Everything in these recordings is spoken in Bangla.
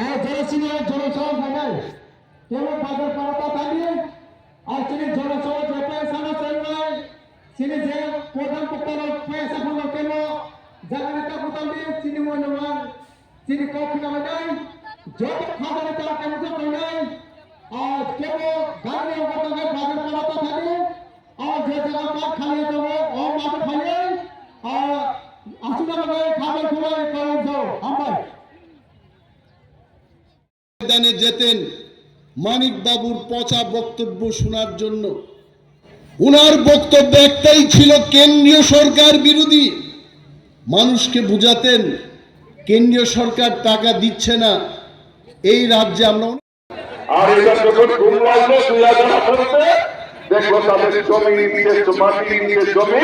আর জনসিংহের জনসভা ফাইনাল কেবল বাজার পাড়াটা থাকবে আর তিনি জনসভা যে পয়সানো চলবে তিনি যে প্রধান পক্ষের পয়সা ফোন কেন জায়গাটা কোথাও দিয়ে তিনি মনোমান তিনি কফি নামে নাই যত খাবারে তার কেন তো নাই আর কেবল গাড়ি ওখানে বাজার পাড়াটা থাকবে আর যে জায়গা মাঠ খালি দেবো ও মাঠ খালি আর আসুন আমাদের খাবার খুবই করেন যাও আমরা ময়দানে যেতেন মানিক বাবুর পচা বক্তব্য শোনার জন্য। উনার বক্তব্য একটাই ছিল কেন্দ্রীয় সরকার বিরোধী। মানুষকে বুঝাতেন কেন্দ্রীয় সরকার টাকা দিচ্ছে না এই রাজ্যে আমরা। আর এটা যখন ঘুম লাগলো 2018-তে দেখলো তাদের জমি নিচে মাটি নিচে জমি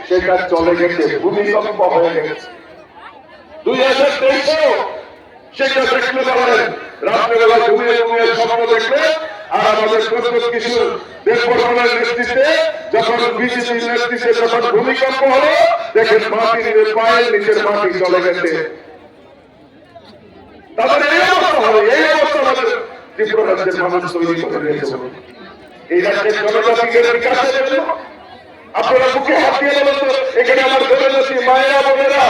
সেটা চলে গেছে, ভূমিকম্প হয়ে গেছে। 2023-এও সেটা দেখতে পারেন, রাত্রেবেলা ঘুমিয়ে ঘুমিয়ে স্বপ্ন দেখলে আর আমাদের প্রস্তুত কিছু দেশবর্মনের নেতৃত্বে যখন বিজেপির নেতৃত্বে যখন ভূমিকম্প হলো দেখেন মাটি নিচে পায়ের নিচের মাটি চলে গেছে। তাদের এই অবস্থা হবে, এই অবস্থা আমাদের ত্রিপুরা রাজ্যের মানুষ তৈরি করে দিয়েছে। এই রাজ্যের জনজাতিদের বিকাশের জন্য আপনারা বুকে হাত দিয়ে বলেন তো এখানে আমার জনজাতি মায়েরা বোনেরা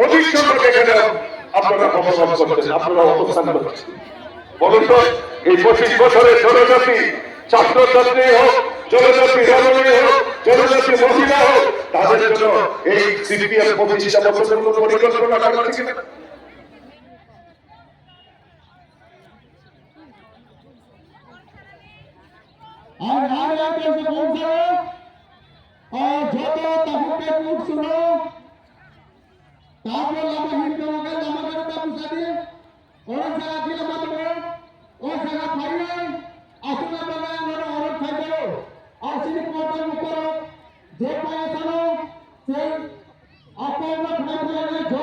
অধিক সংখ্যক এখানে আপনারা অবস্থান করছেন, আপনারা অবস্থান করছেন। বলুন তো এই 25 বছরের জনজাতি ছাত্রছাত্রী হোক, জনজাতি রমণী হোক, জনজাতি মহিলা হোক, তাদের জন্য এই সিপিএম 25টা বছরের কোনো পরিকল্পনা করা ঠিক না। और हर एक ऐसे पहुंचे और जो तो तबुके कूट सुनो ताबो लमा हिंदू के लमा करे ताबु सादी और जगह की लमा तो और जगह खाइए असुना बना और औरत खाइए और सिर्फ कोटन ऊपर जो पाया सालो से आपको ना खाने जो